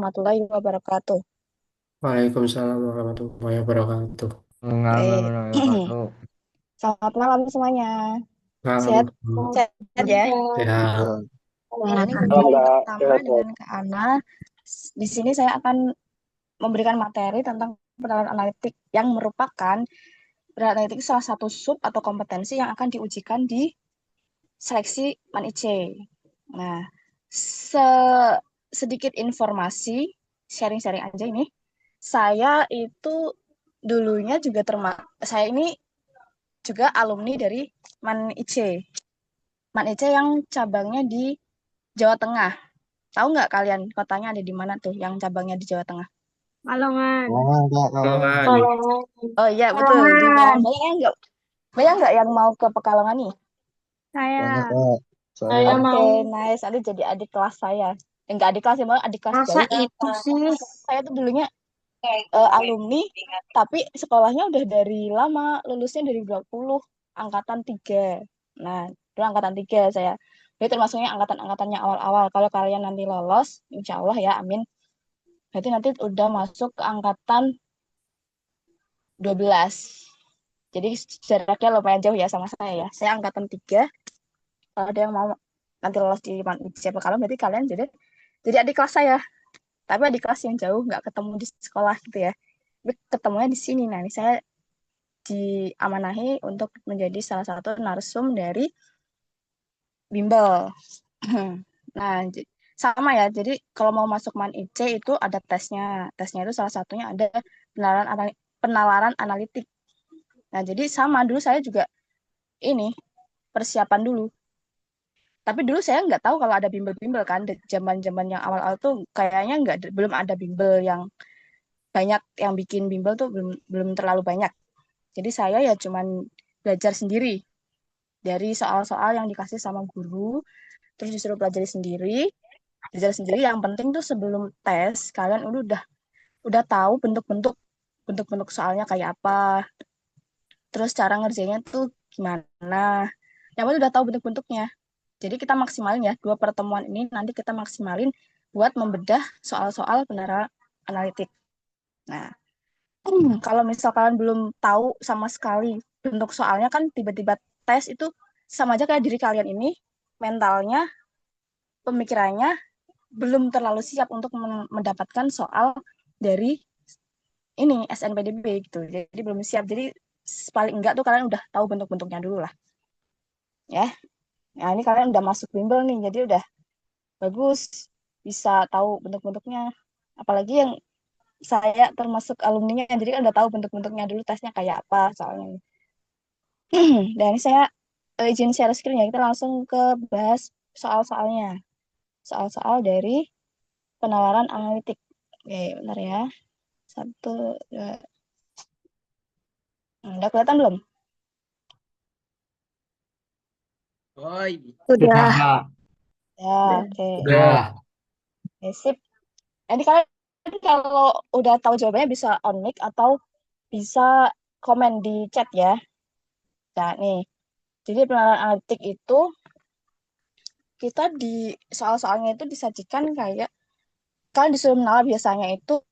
warahmatullahi wabarakatuh. Waalaikumsalam warahmatullahi wabarakatuh. Eh, Warahmatullahi wabarakatuh. Selamat malam semuanya. Malam, Sehat, sehat ya. sehat. Ya, Nah, ini Halo jumpa Mbak, pertama sehat dengan Kak Ana. Di sini saya akan memberikan materi tentang penilaian analitik yang merupakan penilaian analitik salah satu sub atau kompetensi yang akan diujikan di seleksi MAN-IC. Nah, sedikit informasi, sharing-sharing aja ini. Saya itu dulunya juga saya ini juga alumni dari MAN-IC. MAN-IC yang cabangnya di Jawa Tengah. Tahu nggak kalian kotanya ada di mana tuh yang cabangnya di Jawa Tengah? Balongan. lowongan Kak, lowongan. Lawan. Balongan. Oh iya betul di Balongan. Pekalongan. Banyak nggak yang mau ke Pekalongan nih? Banyak Saya. Kak. Saya Saya Oke, mau. nice. Nanti jadi adik kelas saya. Enggak adik kelas ya, malah adik kelas Masa jauh. itu sih? Saya tuh dulunya alumni, tapi sekolahnya udah dari lama, lulusnya dari 20 angkatan 3. Nah, itu angkatan 3 saya. Jadi termasuknya angkatan-angkatannya awal-awal. Kalau kalian nanti lolos, insya Allah ya, amin. Berarti nanti udah masuk ke angkatan 12. Jadi jaraknya lumayan jauh ya sama saya ya. Saya angkatan 3. Kalau ada yang mau nanti lolos di siapa kalau berarti kalian jadi adik kelas saya. Tapi adik kelas yang jauh nggak ketemu di sekolah gitu ya. Tapi ketemunya di sini. Nah, ini saya diamanahi untuk menjadi salah satu narsum dari bimbel. Nah, sama ya. Jadi kalau mau masuk MAN IC itu ada tesnya. Tesnya itu salah satunya ada penalaran analitik. Nah, jadi sama dulu saya juga ini persiapan dulu. Tapi dulu saya nggak tahu kalau ada bimbel-bimbel kan. Zaman-zaman yang awal-awal tuh kayaknya belum ada bimbel yang banyak yang bikin bimbel tuh belum belum terlalu banyak. Jadi saya ya cuman belajar sendiri dari soal-soal yang dikasih sama guru, terus disuruh pelajari sendiri, belajar sendiri. Yang penting tuh sebelum tes kalian udah tahu bentuk-bentuk soalnya kayak apa, terus cara ngerjainnya tuh gimana. Yang penting udah tahu bentuk-bentuknya. Jadi kita maksimalin ya, 2 pertemuan ini nanti kita maksimalin buat membedah soal-soal penerapan analitik. Nah, kalau misal kalian belum tahu sama sekali bentuk soalnya kan tiba-tiba tes itu sama aja kayak diri kalian ini mentalnya, pemikirannya belum terlalu siap untuk mendapatkan soal dari ini SNPDB gitu. Jadi belum siap. Jadi paling enggak tuh kalian udah tahu bentuk-bentuknya dulu lah ya. Nah, ini kalian udah masuk bimbel nih, jadi udah bagus bisa tahu bentuk-bentuknya. Apalagi yang saya termasuk alumninya, jadi kan udah tahu bentuk-bentuknya dulu tesnya kayak apa soalnya. Dan ini saya izin share screen ya, kita langsung ke bahas soal-soalnya. Soal-soal dari penalaran analitik. Oke, bentar ya. Satu, dua. Udah kelihatan belum? Sudah. sudah Kak. Ya, Sudah. oke. Udah. Sudah. Oke, sip. Nanti kalian kalau udah tahu jawabannya bisa on mic atau bisa komen di chat ya. Nah, nih. Jadi penalaran analitik itu kita di soal-soalnya itu disajikan kayak kalian disuruh menalar biasanya itu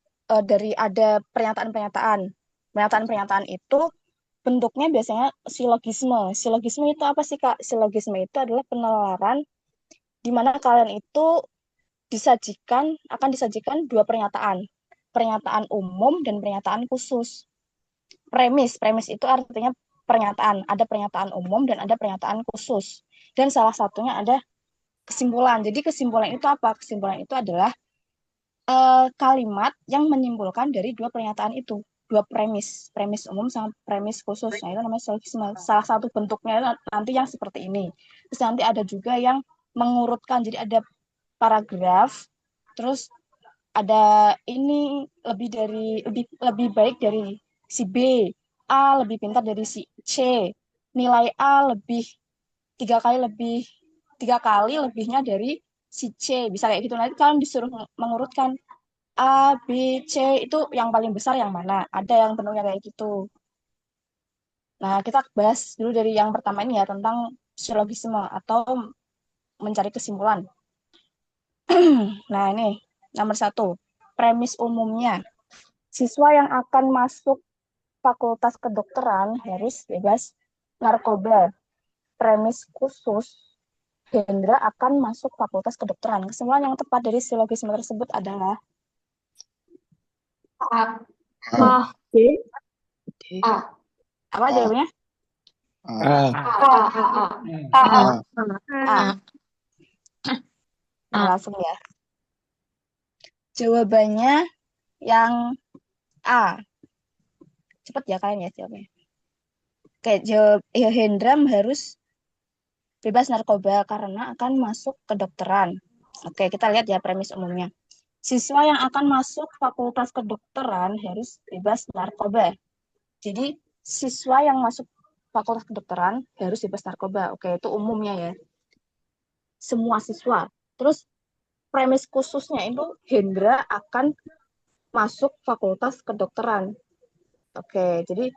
dari ada pernyataan-pernyataan. Pernyataan-pernyataan itu bentuknya biasanya silogisme. Silogisme itu apa sih, Kak? Silogisme itu adalah penalaran di mana kalian itu akan disajikan 2 pernyataan. Pernyataan umum dan pernyataan khusus. Premis itu artinya pernyataan. Ada pernyataan umum dan ada pernyataan khusus. Dan salah satunya ada kesimpulan. Jadi kesimpulan itu apa? Kesimpulan itu adalah kalimat yang menyimpulkan dari 2 pernyataan itu, 2 premis, premis umum sama premis khusus. Nah, itu namanya silogisme. Salah satu bentuknya nanti yang seperti ini. Terus nanti ada juga yang mengurutkan, jadi ada paragraf, terus ada ini lebih baik dari si B, A lebih pintar dari si C, nilai A tiga kali lebihnya dari si C, bisa kayak gitu. Nanti kalian disuruh mengurutkan A, B, C itu yang paling besar yang mana? Ada yang bentuknya kayak gitu. Nah, kita bahas dulu dari yang pertama ini ya, tentang silogisme atau mencari kesimpulan. Nah, ini nomor 1. premis umumnya. Siswa yang akan masuk fakultas kedokteran harus bebas narkoba. Premis khusus, Hendra akan masuk fakultas kedokteran. Kesimpulan yang tepat dari silogisme tersebut adalah A. A. B. A. Apa jawabannya? A. Nah, langsung ya. Jawabannya yang A. Cepet ya kalian ya jawabnya. Oke, Hendra harus bebas narkoba karena akan masuk kedokteran. Oke, kita lihat ya premis umumnya. Siswa yang akan masuk fakultas kedokteran harus bebas narkoba. Jadi, siswa yang masuk fakultas kedokteran harus bebas narkoba. Oke, itu umumnya ya. Semua siswa. Terus, premis khususnya itu Hendra akan masuk fakultas kedokteran. Oke, jadi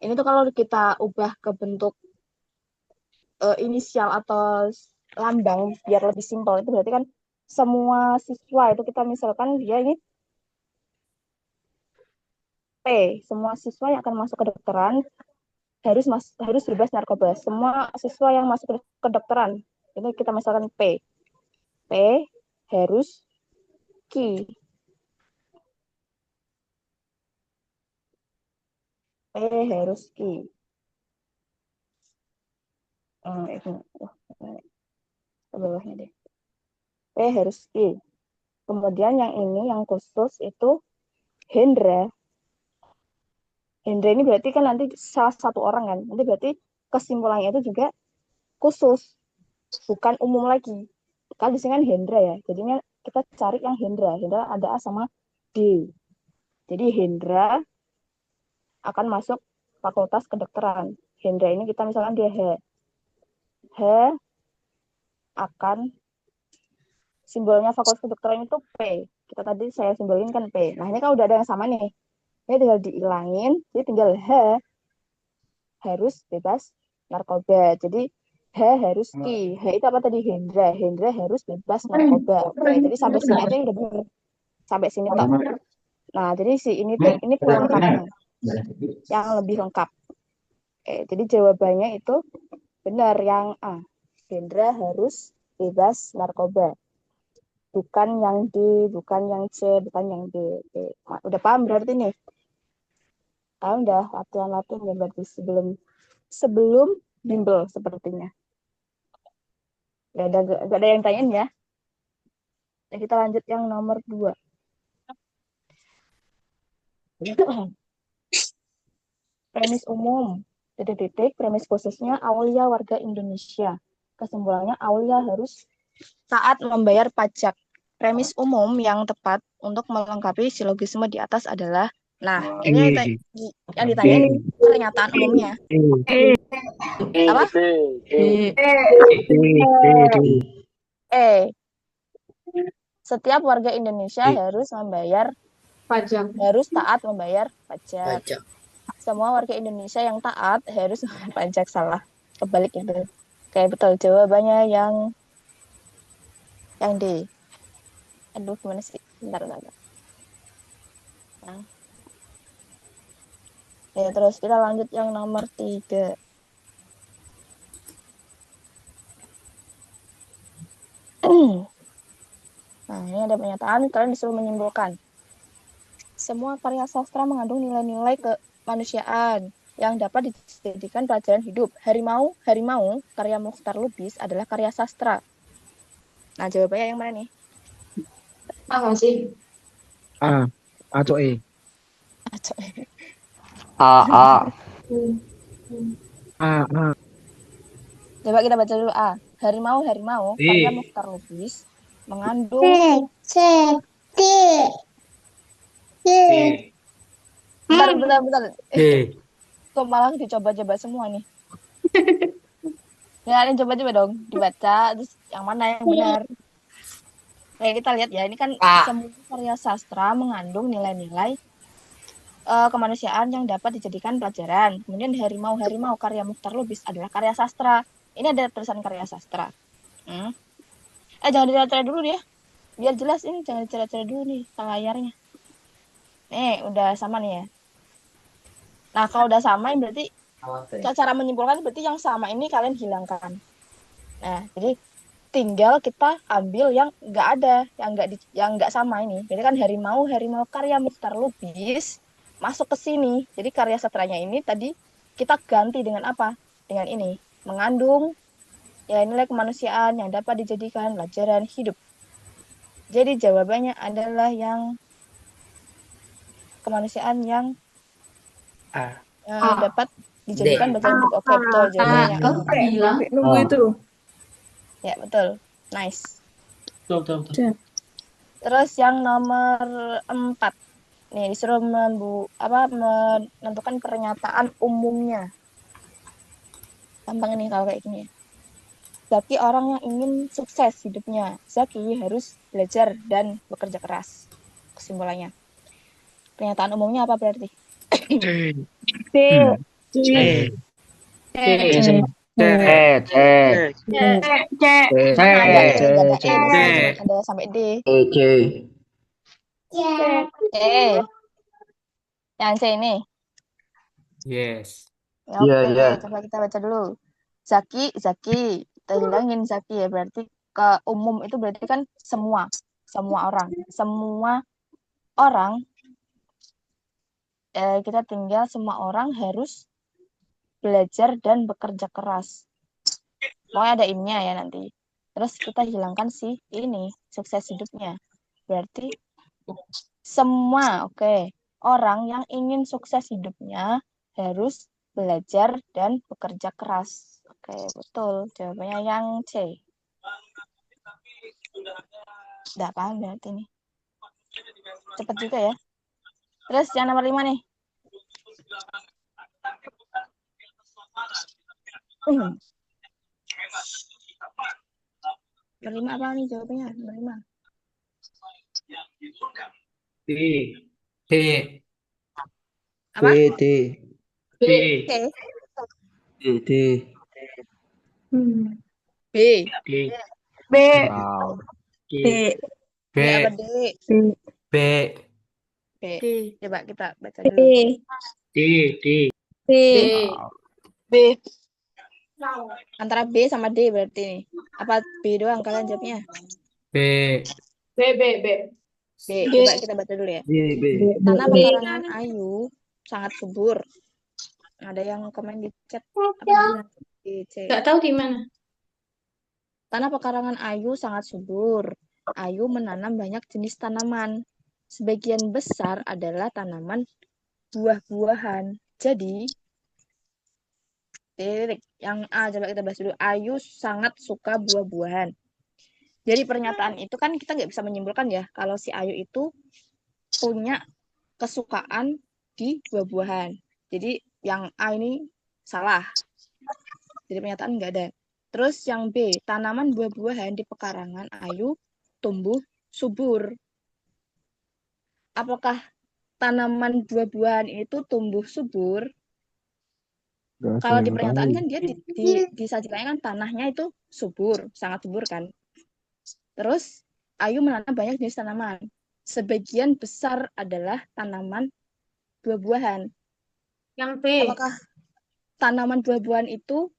ini tuh kalau kita ubah ke bentuk inisial atau lambang biar lebih simpel itu berarti kan semua siswa itu kita misalkan dia ini P, semua siswa yang akan masuk kedokteran harus bebas narkoba. Semua siswa yang masuk kedokteran ini kita misalkan P. P harus Q. P harus Q. Itu ke bawahnya deh. P harus Q. Kemudian yang ini yang khusus itu Hendra. Hendra ini berarti kan nanti salah satu orang kan. Nanti berarti kesimpulannya itu juga khusus, bukan umum lagi. Kalau di sini kan Hendra ya. Jadinya kita cari yang Hendra. Hendra ada A sama D. Jadi Hendra akan masuk fakultas kedokteran. Hendra ini kita misalkan dia H. H akan simbolnya fakultas kedokteran itu P. Kita tadi saya simbolin kan P. Nah ini kan udah ada yang sama nih. Ini tinggal dihilangin. Jadi tinggal H harus bebas narkoba. Jadi H harus Ki. H itu apa tadi? Hendra. Hendra harus bebas narkoba. Oke, jadi sampai sini aja udah benar. Sampai sini toh. Nah, jadi ini pelengkapnya. Yang lebih lengkap. Oke, jadi jawabannya itu benar yang A. Hendra harus bebas narkoba. Bukan yang D, bukan yang C, bukan yang D. Oke. Udah paham berarti nih? Udah latihan-latihan ya berarti sebelum bimbel sepertinya. Gak ada yang tanyain ya. Nah, kita lanjut yang nomor 2. Premis umum. Titik-titik, premis khususnya Aulia warga Indonesia. Kesimpulannya Aulia harus taat membayar pajak. Premis umum yang tepat untuk melengkapi silogisme di atas adalah, nah ini yang ditanyain pernyataan umumnya. Apa? Setiap warga Indonesia harus membayar pajak. Harus taat membayar pajak. Semua warga Indonesia yang taat harus membayar pajak. Salah. Kebalik itu. Kayak betul. Jawabannya yang D. Aduh, gimana sih? Bentar. Nah. Ya, terus kita lanjut yang nomor 3. Nah, ini ada pernyataan, kalian disuruh menyimpulkan. Semua karya sastra mengandung nilai-nilai kemanusiaan yang dapat dijadikan pelajaran hidup. Harimau, karya Muchtar Lubis adalah karya sastra. Nah, jawabannya yang mana nih? A sih. A atau E? A. Coba kita baca dulu A. Harimau, karya Muchtar Lubis mengandung Bentar. Kok malah dicoba-coba semua nih? Ya, ini coba-coba dong dibaca terus yang mana yang benar. Nah, kita lihat ya, ini kan semua karya sastra mengandung nilai-nilai kemanusiaan yang dapat dijadikan pelajaran. Kemudian harimau karya Muchtar Lubis adalah karya sastra. Ini ada tulisan karya sastra. Jangan dicari-cari dulu ya. Biar jelas ini, jangan dicari-cari dulu nih layarnya. Nih, udah sama nih ya. Nah, kalau udah sama, berarti cara menyimpulkan berarti yang sama ini kalian hilangkan. Nah, jadi tinggal kita ambil yang nggak ada, yang nggak sama ini. Jadi kan harimau karya Mister Lubis masuk ke sini. Jadi karya sastranya ini tadi kita ganti dengan apa? Dengan ini, mengandung ya nilai kemanusiaan yang dapat dijadikan pelajaran hidup. Jadi jawabannya adalah yang kemanusiaan yang A. dapat dijadikan pelajaran hidup. Oke, betul jawabannya yang A. bilang Nunggu itu. Ya, betul. Nice. Betul, betul. Terus yang nomor 4. Nih, disuruh menentukan pernyataan umumnya. Gampang nih kalau kayak gini ya. Zaki orang yang ingin sukses hidupnya. Zaki harus belajar dan bekerja keras. Kesimpulannya. Pernyataan umumnya apa berarti? C. C. C. C. C. C, C, C. Mana ada E, C. nggak ada E di C. sini. Ada sampai D. C, E. Yang C ini. Yes. Ya, Iya, oke, iya. coba kita baca dulu. Zaki. Kita hilangin Zaki ya. Berarti ke umum itu berarti kan semua. Semua orang. Semua orang. Kita tinggal semua orang harus belajar dan bekerja keras. Pokoknya ada innya ya nanti. Terus kita hilangkan si ini, sukses hidupnya. Berarti semua, oke. Orang yang ingin sukses hidupnya harus belajar dan bekerja keras. Oke, betul. Jawabannya yang C. Udah paham berarti nih. Cepat juga ya. Terus yang nomor 5 nih. Nomor 5 apa nih jawabannya? Nomor 5. D. D. Apa? D, D. C. D. B. D. B. Wow. D. B. B. B apa D? B. B. D. Coba kita baca D. dulu. D. D. D. Wow. B. Antara B sama D berarti nih. Apa B doang kalian jawabnya? B. B. B. B. B. Coba kita baca dulu ya. B, B. Tanah pekarangan Ayu sangat subur. Ada yang komen di chat apa di C. Gak tahu di mana. Tanah pekarangan Ayu sangat subur. Ayu menanam banyak jenis tanaman. Sebagian besar adalah tanaman buah-buahan. Jadi, yang A coba kita bahas dulu. Ayu sangat suka buah-buahan. Jadi pernyataan itu kan kita nggak bisa menyimpulkan ya kalau si Ayu itu punya kesukaan di buah-buahan. Jadi yang A ini salah. Jadi pernyataan nggak ada. Terus yang B, tanaman buah-buahan di pekarangan Ayu tumbuh subur. Apakah tanaman buah-buahan itu tumbuh subur? Kalau di pernyataan kan dia disajikan kan tanahnya itu subur, sangat subur kan. Terus Ayu menanam banyak jenis tanaman. Sebagian besar adalah tanaman buah-buahan. Yang B. Apakah tanaman buah-buahan itu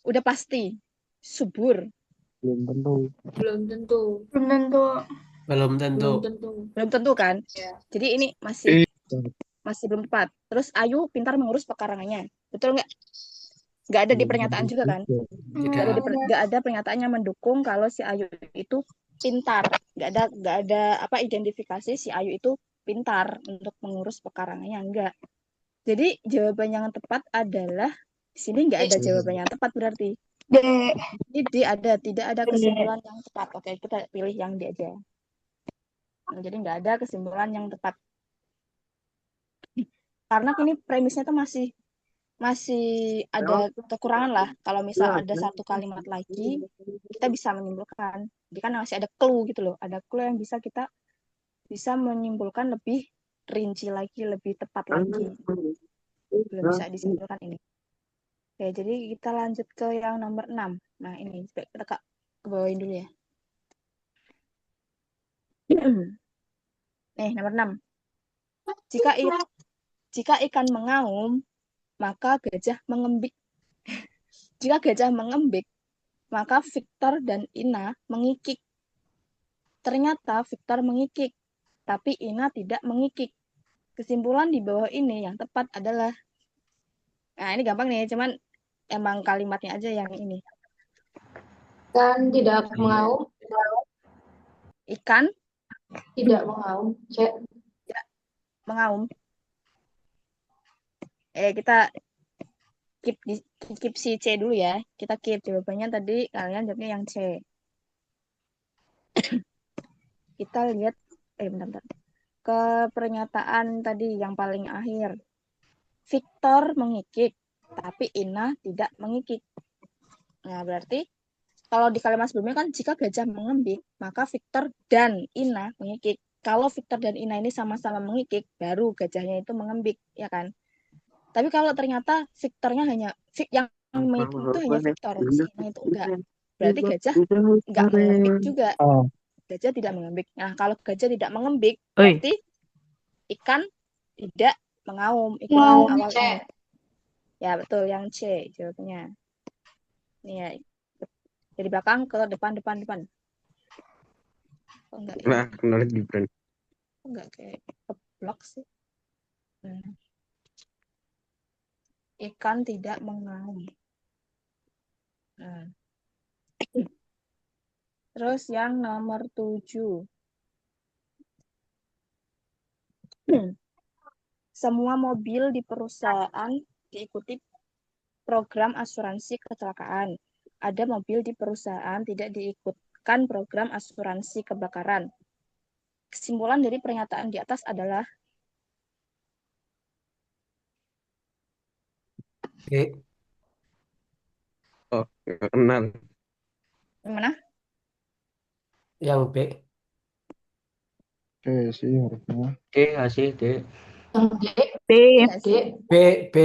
udah pasti subur? Belum tentu. Belum tentu. Belum tentu. Belum tentu. Belum tentu. Belum tentu kan? Ya. Jadi ini masih belum tepat. Terus Ayu pintar mengurus pekarangannya. Betul nggak? Nggak ada di pernyataan juga kan? Nggak ada pernyataan yang mendukung kalau si Ayu itu pintar. Nggak ada apa identifikasi si Ayu itu pintar untuk mengurus pekarangannya. Enggak. Jadi jawaban yang tepat adalah di sini nggak ada jawaban yang tepat berarti. D. Jadi tidak ada kesimpulan yang tepat. Oke, kita pilih yang D aja. Jadi nggak ada kesimpulan yang tepat. Karena ini premisnya tuh masih ada kekurangan lah. Kalau misal ada satu kalimat lagi, kita bisa menyimpulkan. Jadi kan masih ada clue gitu loh. Ada clue yang kita bisa menyimpulkan lebih rinci lagi, lebih tepat lagi. Belum bisa disimpulkan ini. Oke, jadi kita lanjut ke yang nomor 6. Nah, ini kita ke bawain dulu ya. Nih, nomor 6. Jika ikan mengaum, maka gajah mengembik. Jika gajah mengembik, maka Victor dan Ina mengikik. Ternyata Victor mengikik, tapi Ina tidak mengikik. Kesimpulan di bawah ini yang tepat adalah, nah ini gampang nih, cuman emang kalimatnya aja yang ini. Kan tidak mengaum. Ikan Tidak mengaum. C. mengaum. Kita keep si C dulu ya. Kita keep jawabannya tadi kalian jawabnya yang C. Kita lihat bentar. Ke pernyataan tadi yang paling akhir. Victor mengikik, tapi Ina tidak mengikik. Nah, berarti kalau di kalimat sebelumnya kan jika gajah mengembik, maka Victor dan Ina mengikik. Kalau Victor dan Ina ini sama-sama mengikik, baru gajahnya itu mengembik, ya kan? Tapi kalau ternyata Victornya yang mengikik itu hanya Victor, si Ina itu enggak. Berarti gajah enggak mengembik juga. Oh. Gajah tidak mengembik. Nah, kalau gajah tidak mengembik, berarti ikan tidak mengaum. Ikutan awal C. ini. Ya, betul. Yang C jawabannya. Ini ya. Dari belakang ke depan. Oh, enggak ya? Nah, kenal Gibran. Enggak kayak keblok sih. Ikan tidak mengaum. Terus yang nomor 7. Semua mobil di perusahaan diikuti program asuransi kecelakaan. Ada mobil di perusahaan tidak diikutkan program asuransi kebakaran. Kesimpulan dari pernyataan di atas adalah B. Oh, nggak kenal. Gimana? Yang B. sih harusnya. D sih, D. Yang D. B. D. B.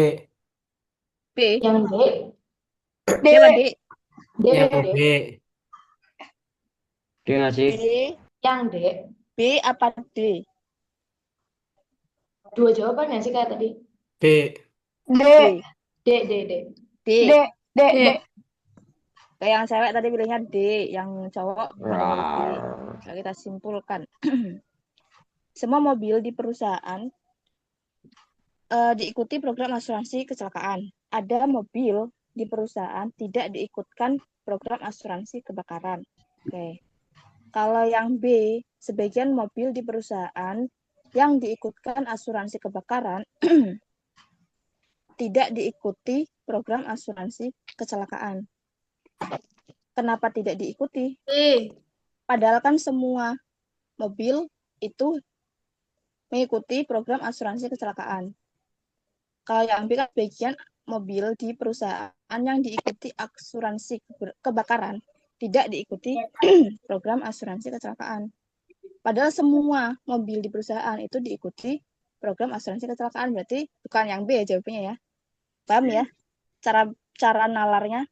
B. Yang D. Siapa D? D. Yang D. B. D nggak sih? B. Yang D. B apa D? Dua jawabannya sih kayak tadi. B. D. D. D. D. D. D. D. Kayak yang cewek tadi pilihnya D, yang cowok milih D. Nah, kita simpulkan. Semua mobil di perusahaan diikuti program asuransi kecelakaan. Ada mobil di perusahaan tidak diikutkan program asuransi kebakaran. Oke. Kalau yang B, sebagian mobil di perusahaan yang diikutkan asuransi kebakaran tidak diikuti program asuransi kecelakaan. Kenapa tidak diikuti? Padahal kan semua mobil itu mengikuti program asuransi kecelakaan. Kalau yang B kan bagian mobil di perusahaan yang diikuti asuransi kebakaran tidak diikuti program asuransi kecelakaan. Padahal semua mobil di perusahaan itu diikuti program asuransi kecelakaan, berarti bukan yang B ya jawabannya ya. Paham ya? Cara nalarnya?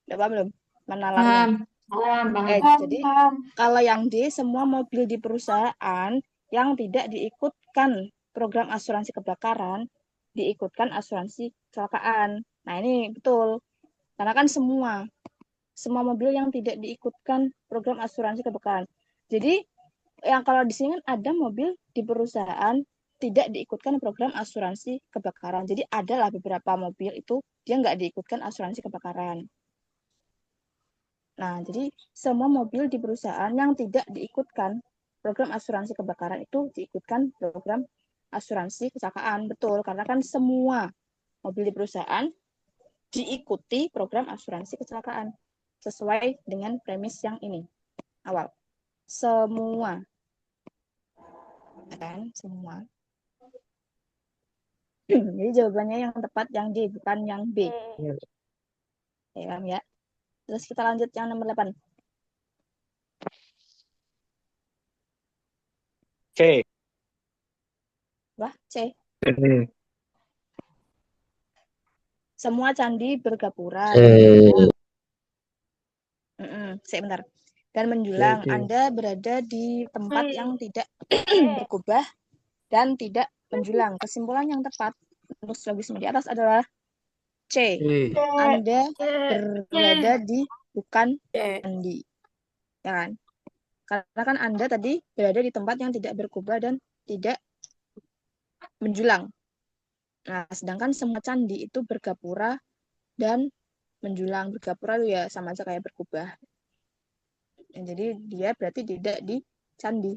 Udah paham belum? Menalarnya. Jadi kalau yang D, semua mobil di perusahaan yang tidak diikutkan program asuransi kebakaran diikutkan asuransi kecelakaan. Nah, ini betul. Karena kan semua mobil yang tidak diikutkan program asuransi kebakaran. Jadi yang kalau di sini kan ada mobil di perusahaan tidak diikutkan program asuransi kebakaran. Jadi adalah beberapa mobil itu dia nggak diikutkan asuransi kebakaran. Nah, jadi semua mobil di perusahaan yang tidak diikutkan program asuransi kebakaran itu diikutkan program asuransi kecelakaan. Betul, karena kan semua mobil di perusahaan diikuti program asuransi kecelakaan. Sesuai dengan premis yang ini, awal. Semua. Kan, semua. Jadi jawabannya yang tepat yang D, bukan yang B. Ya. Terus kita lanjut yang nomor 8. C. Wah, C. Semua candi bergapura. Sebentar. Dan menjulang. Anda berada di tempat yang tidak berkubah dan tidak menjulang. Kesimpulan yang tepat untuk silogisme di atas adalah C. C. Anda berada di bukan candi. Ya kan? Karena kan Anda tadi berada di tempat yang tidak berkubah dan tidak menjulang. Nah, sedangkan semua candi itu bergapura dan menjulang. Bergapura itu ya sama aja kayak berkubah. Jadi dia berarti tidak di candi.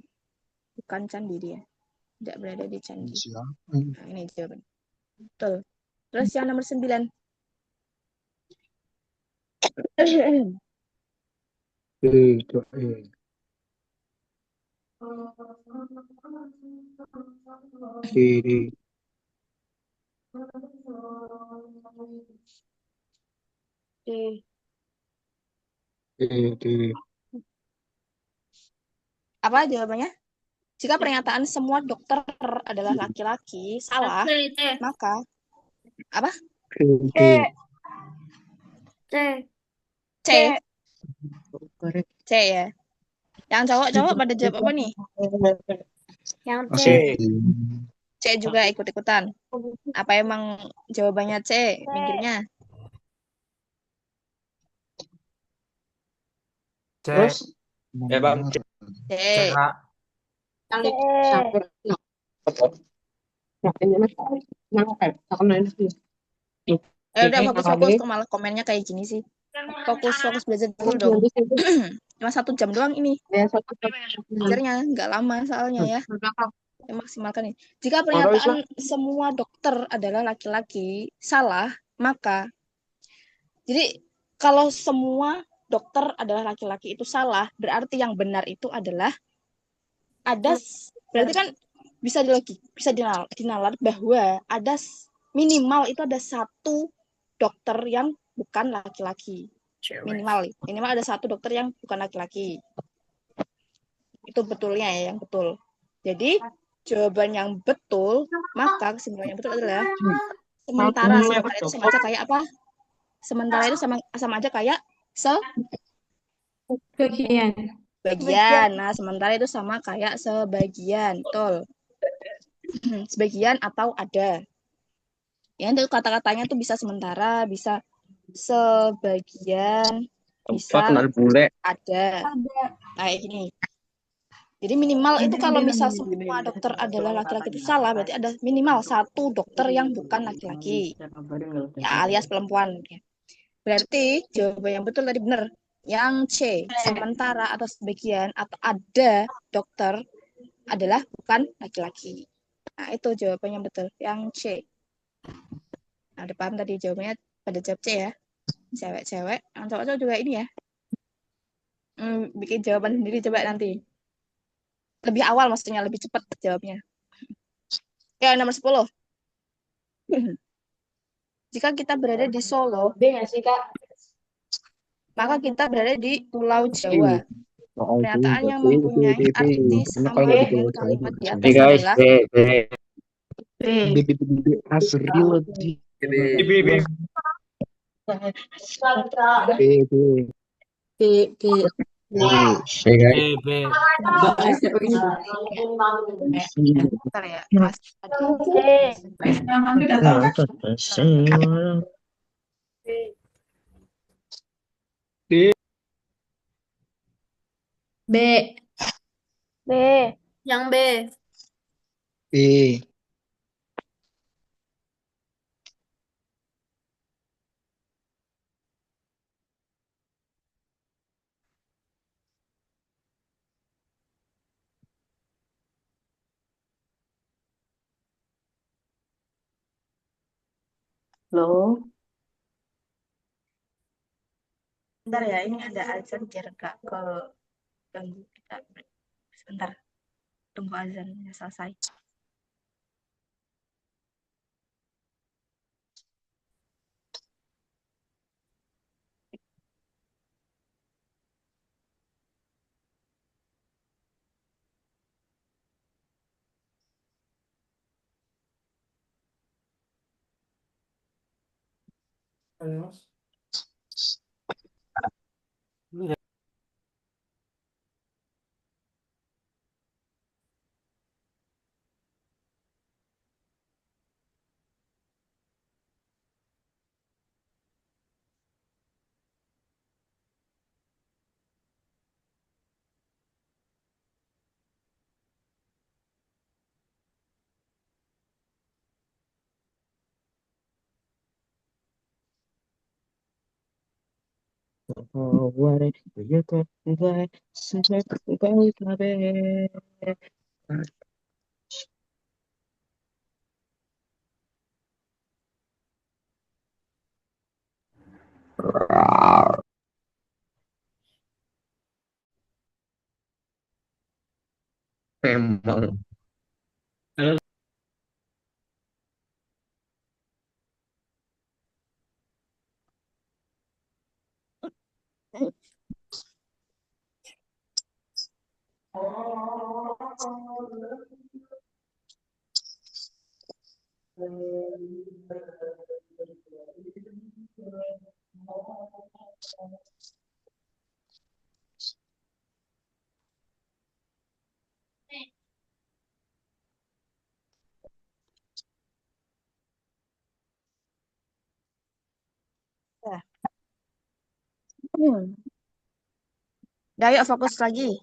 Bukan candi dia. Tidak berada di candi. Nah, ini jawaban. Betul. Terus yang nomor 9. D. D. D. Apa jawabannya? Jika pernyataan semua dokter adalah laki-laki salah, maka apa? D. C. C ya. Yang cowok-cowok pada jawab apa nih? Yang C. C juga ikut-ikutan. Apa emang jawabannya C? Mikirnya. C. Terus Bang. C. C. Kak. Udah fokus-fokus kok malah komennya kayak gini sih. Fokus belajar dulu dong. Cuma 1 jam doang ini. Belajarnya nggak lama soalnya ya. Maksimalkan ini. Jika pernyataan semua dokter adalah laki-laki salah, maka jadi kalau semua dokter adalah laki-laki itu salah, berarti yang benar itu adalah ada berarti kan bisa dinalar bahwa ada minimal itu ada 1 dokter yang bukan laki-laki. Minimal ada 1 dokter yang bukan laki-laki. Itu betulnya ya, yang betul. Jadi jawaban yang betul, maka kesimpulan yang betul adalah sementara itu sama aja kayak apa? Sementara itu sama aja kayak sebagian. Nah, sementara itu sama kayak sebagian. Betul. Sebagian atau ada. Ya, itu kata-katanya tuh bisa sementara, bisa sebagian, bisa ada. Kayak gini. Jadi minimal itu kalau misal semua dokter adalah laki-laki itu salah, berarti ada minimal 1 dokter yang bukan laki-laki. Ya, alias perempuan. Berarti jawaban yang betul tadi benar. Yang C, sementara atau sebagian atau ada dokter adalah bukan laki-laki. Nah, itu jawabannya betul. Yang C. Nah, udah paham tadi jawabannya pada jawab C ya. Cewek-cewek. Yang cowok-cowok juga ini ya. Bikin jawaban sendiri coba nanti. Lebih awal maksudnya, lebih cepat jawabnya. Ya, nomor 10. Jika kita berada di Solo, B nggak sih, Kak? maka kita berada di Pulau Jawa. Pernyataan yang mempunyai arti sama dengan kalimat di atas adalah B. bentar ya. B. Yang B. B. Loh. Bentar ya, ini ada azan biar gak ke ganggu kita. Sebentar, tunggu azannya selesai. Memang. Ya. Udah, yuk fokus lagi.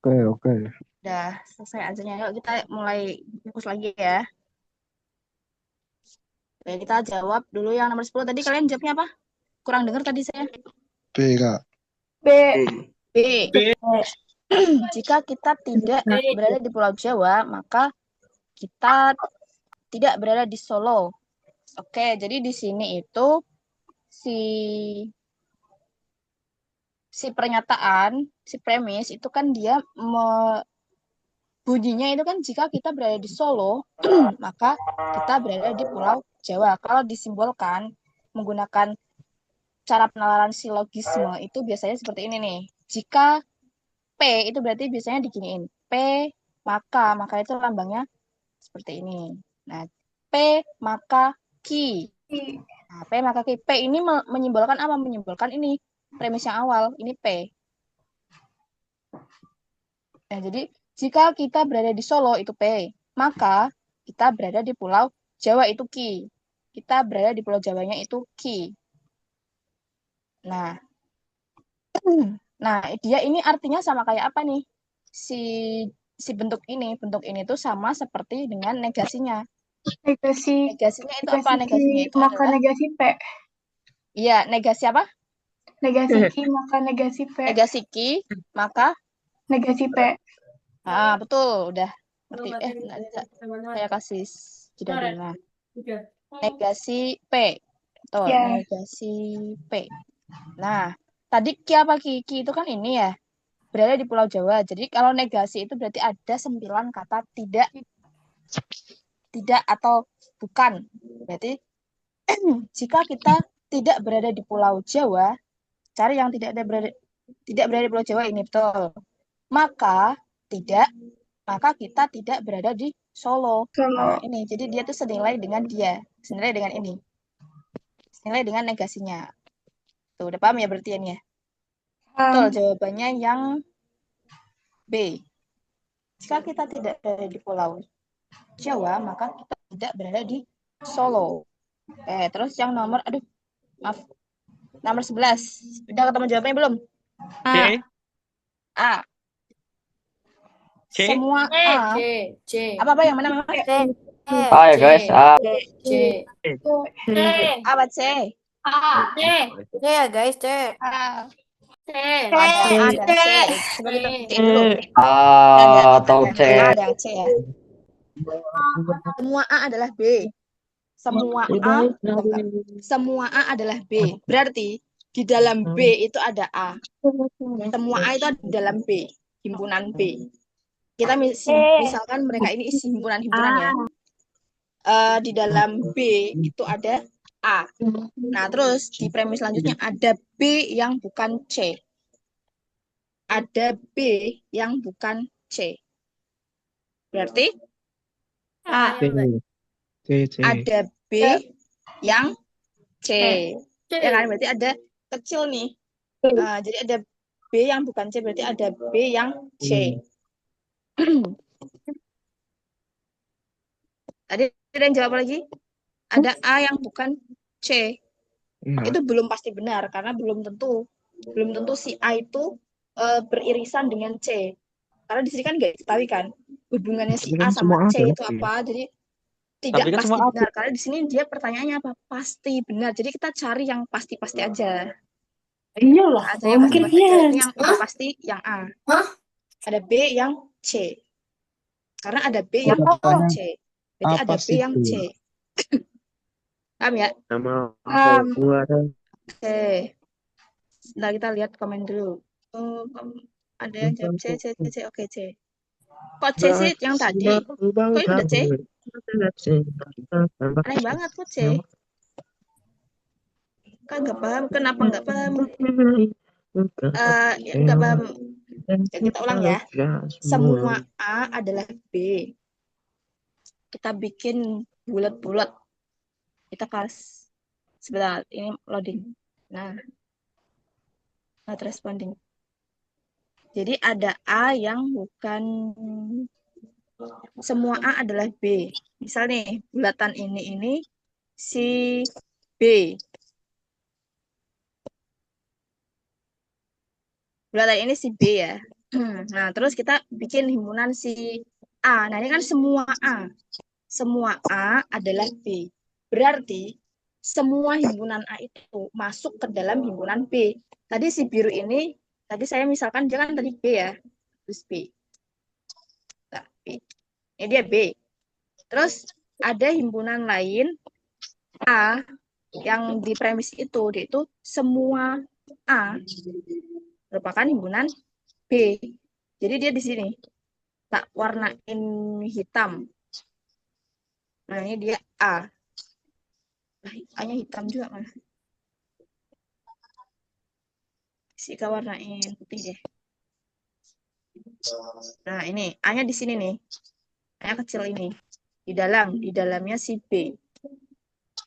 Oke. Udah selesai ajarnya. Yuk kita mulai fokus lagi ya. Oke, kita jawab dulu yang nomor 10. Tadi kalian jawabnya apa? Kurang dengar tadi saya. B, Kak. B. B. Jika kita tidak berada di Pulau Jawa, maka kita tidak berada di Solo. Oke, jadi di sini itu si pernyataan, si premis itu kan dia bunyinya itu kan jika kita berada di Solo, maka kita berada di Pulau Jawa. Kalau disimbolkan menggunakan cara penalaran silogisme itu biasanya seperti ini nih. Jika P itu berarti biasanya diginiin. P maka itu lambangnya seperti ini. Nah, P maka Ki. Nah, P maka Ki. P ini menyimbolkan apa? Menyimbolkan ini premis yang awal. Ini P. Nah, jadi jika kita berada di Solo itu P, maka kita berada di Pulau Jawa itu Ki. Kita berada di Pulau Jawanya itu Ki. Nah, dia ini artinya sama kayak apa nih? Si bentuk ini tuh sama seperti dengan negasinya. Negasinya itu apa? Negasinya itu maka adalah negasi P. iya, negasi apa? Negasi Ki maka negasi P. Negasi Ki, maka Negasi P. betul, udah ngerti. Saya kasih jeda dulu. Nah, negasi P. Betul, Ya. negasi P. Nah, tadi Ki apa Ki? Ki itu kan ini ya, berada di Pulau Jawa. Jadi kalau negasi itu berarti ada 9 kata tidak atau bukan. Berarti jika kita tidak berada di Pulau Jawa, cari yang tidak berada di Pulau Jawa ini betul. Maka kita tidak berada di Solo. Nah, ini jadi dia tuh senilai dengan ini. Senilai dengan negasinya. Tuh, udah paham ya berarti ini ya? Betul, jawabannya yang B. Jika kita tidak berada di Pulau Jawa, maka kita tidak berada di Solo. Terus yang nomor 11. Udah ketemu jawabannya belum? A. C. Semua A. C. Apa yang mana? Ya guys. C. Apa C? C ya guys, C. Ada C. Coba kita buktiin dulu. Atau C. Ada C ya. Semua A adalah B. Semua A adalah B. Berarti di dalam B itu ada A. Semua A itu ada di dalam B. Himpunan B. Kita misalkan mereka ini isi himpunan ya. Di dalam B itu ada A. Nah, terus di premis selanjutnya ada B yang bukan C. Ada B yang bukan C. Berarti ada B yang C. Ya kan? Berarti ada kecil nih. Jadi ada B yang bukan C, berarti ada B yang C. Tadi ada yang jawab lagi? Ada A yang bukan C. Itu belum pasti benar karena belum tentu si A itu beririsan dengan C. Karena di sini kan nggak diketahui kan hubungannya si A sama C itu apa. Jadi Tidak Tapi kan pasti semua benar. Karena di sini dia pertanyaannya apa? Pasti benar. Jadi kita cari yang pasti-pasti aja. Iyalah. Ada yang Mungkin pasti-pasti aja. Ini yes. yang A pasti yang A. Ada B yang C. Karena ada B yang bukan C. Jadi ada B yang C. Paham ya? Oke. Sebentar kita lihat komen dulu. Oh, ada yang jawab C, C, C, C. Oke, C. Kok C sih yang tadi? Kok ini udah C? Aneh banget kok C. Kan nggak paham. Kenapa nggak paham? Ya, nggak paham. Ya, kita ulang ya. Semua A adalah B. Kita bikin bulat-bulat. Kita kasih. Sebentar, ini loading. Nah, not responding. Jadi ada A yang bukan, semua A adalah B. Misal nih, bulatan ini si B. Bulatan ini si B ya. Nah, terus kita bikin himpunan si A. Nah, ini kan semua A. Semua A adalah B. Berarti semua himpunan A itu masuk ke dalam himpunan B. Tadi si biru ini, tadi saya misalkan dia kan tadi B ya. Terus B. Nah, B. Ini dia B. Terus ada himpunan lain A yang di premis itu, itu semua A merupakan himpunan B. Jadi dia di sini tak warnain hitam. Nah, ini dia A. A-nya hitam juga mana? Sika warnain putih deh. Nah, ini A-nya di sini nih. A-nya kecil ini. Di dalamnya si B.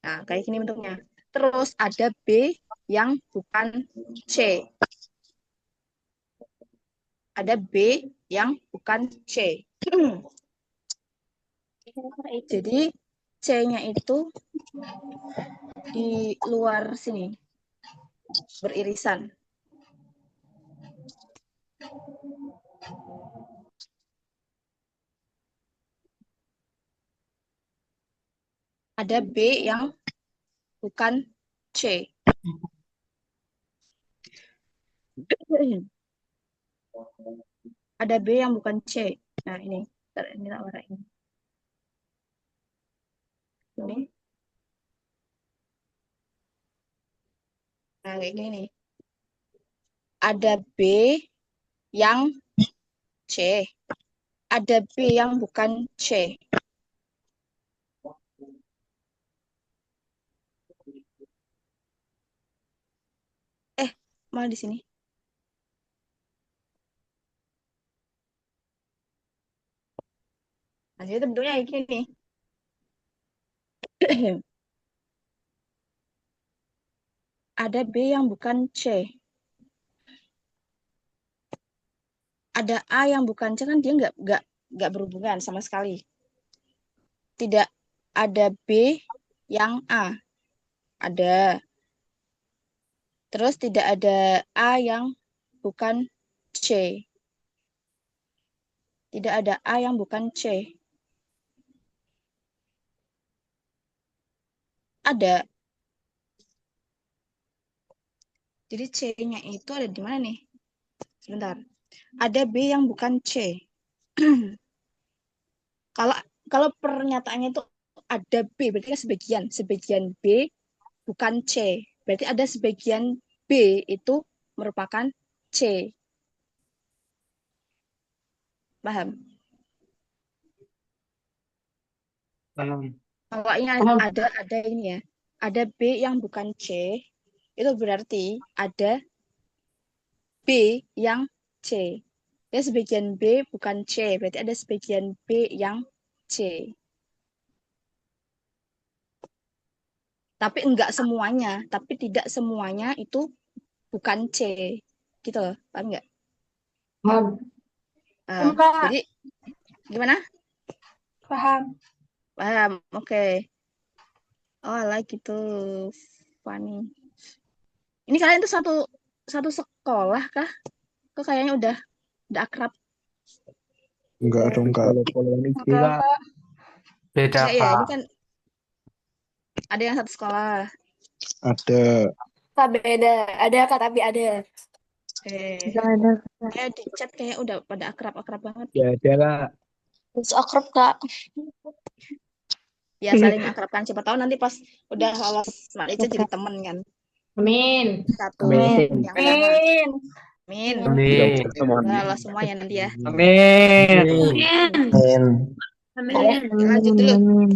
Nah, kayak gini bentuknya. Terus ada B yang bukan C. Ada B yang bukan C. Jadi C-nya itu di luar sini. Beririsan. Ada B yang bukan C. Ada B yang bukan C. Nah, ini. Ini tak warna ini. Ini. Nah, kayak gini nih. Ada B yang C. Ada B yang bukan C. Malah di sini. Nah, jadi bentuknya kayak gini nih. Ada B yang bukan C. Ada A yang bukan C, kan dia nggak berhubungan sama sekali. Tidak ada B yang A. Ada. Terus tidak ada A yang bukan C. Tidak ada A yang bukan C. Ada. Jadi C-nya itu ada di mana nih? Sebentar. Ada B yang bukan C. Kalau pernyataannya itu ada B, berarti kan sebagian B bukan C. Berarti ada sebagian B itu merupakan C. Paham? Paham. Kalau ini ada ini ya. Ada B yang bukan C, itu berarti ada B yang C. Ya, sebagian B bukan C, berarti ada sebagian B yang C. Tapi enggak semuanya, tapi tidak semuanya itu bukan C. Gitu, paham enggak? Paham. Jadi gimana? Paham. Paham, oke. Oh, like gitu. Funny. Ini kalian tuh satu sekolah kah? Kok kayaknya udah akrab? Enggak dong, Kak. Enggak, Kak. Beda, Enggak ya, Pak. ini kan ada yang satu sekolah. Ada. Kak beda. Ada Kak tapi ada. Ada. Kayak di chat kayak udah pada akrab-akrab banget. Ya ada lah. Terus akrab Kak. Ya saling akrabkan, siapa tahu nanti pas udah lolos Mat Ica jadi temen kan. Amin. Satu Amin. yang sama. Amin. Amin. Amin. Udah lolos semuanya nanti ya. Amin. Amin. Lanjut dulu. Amin.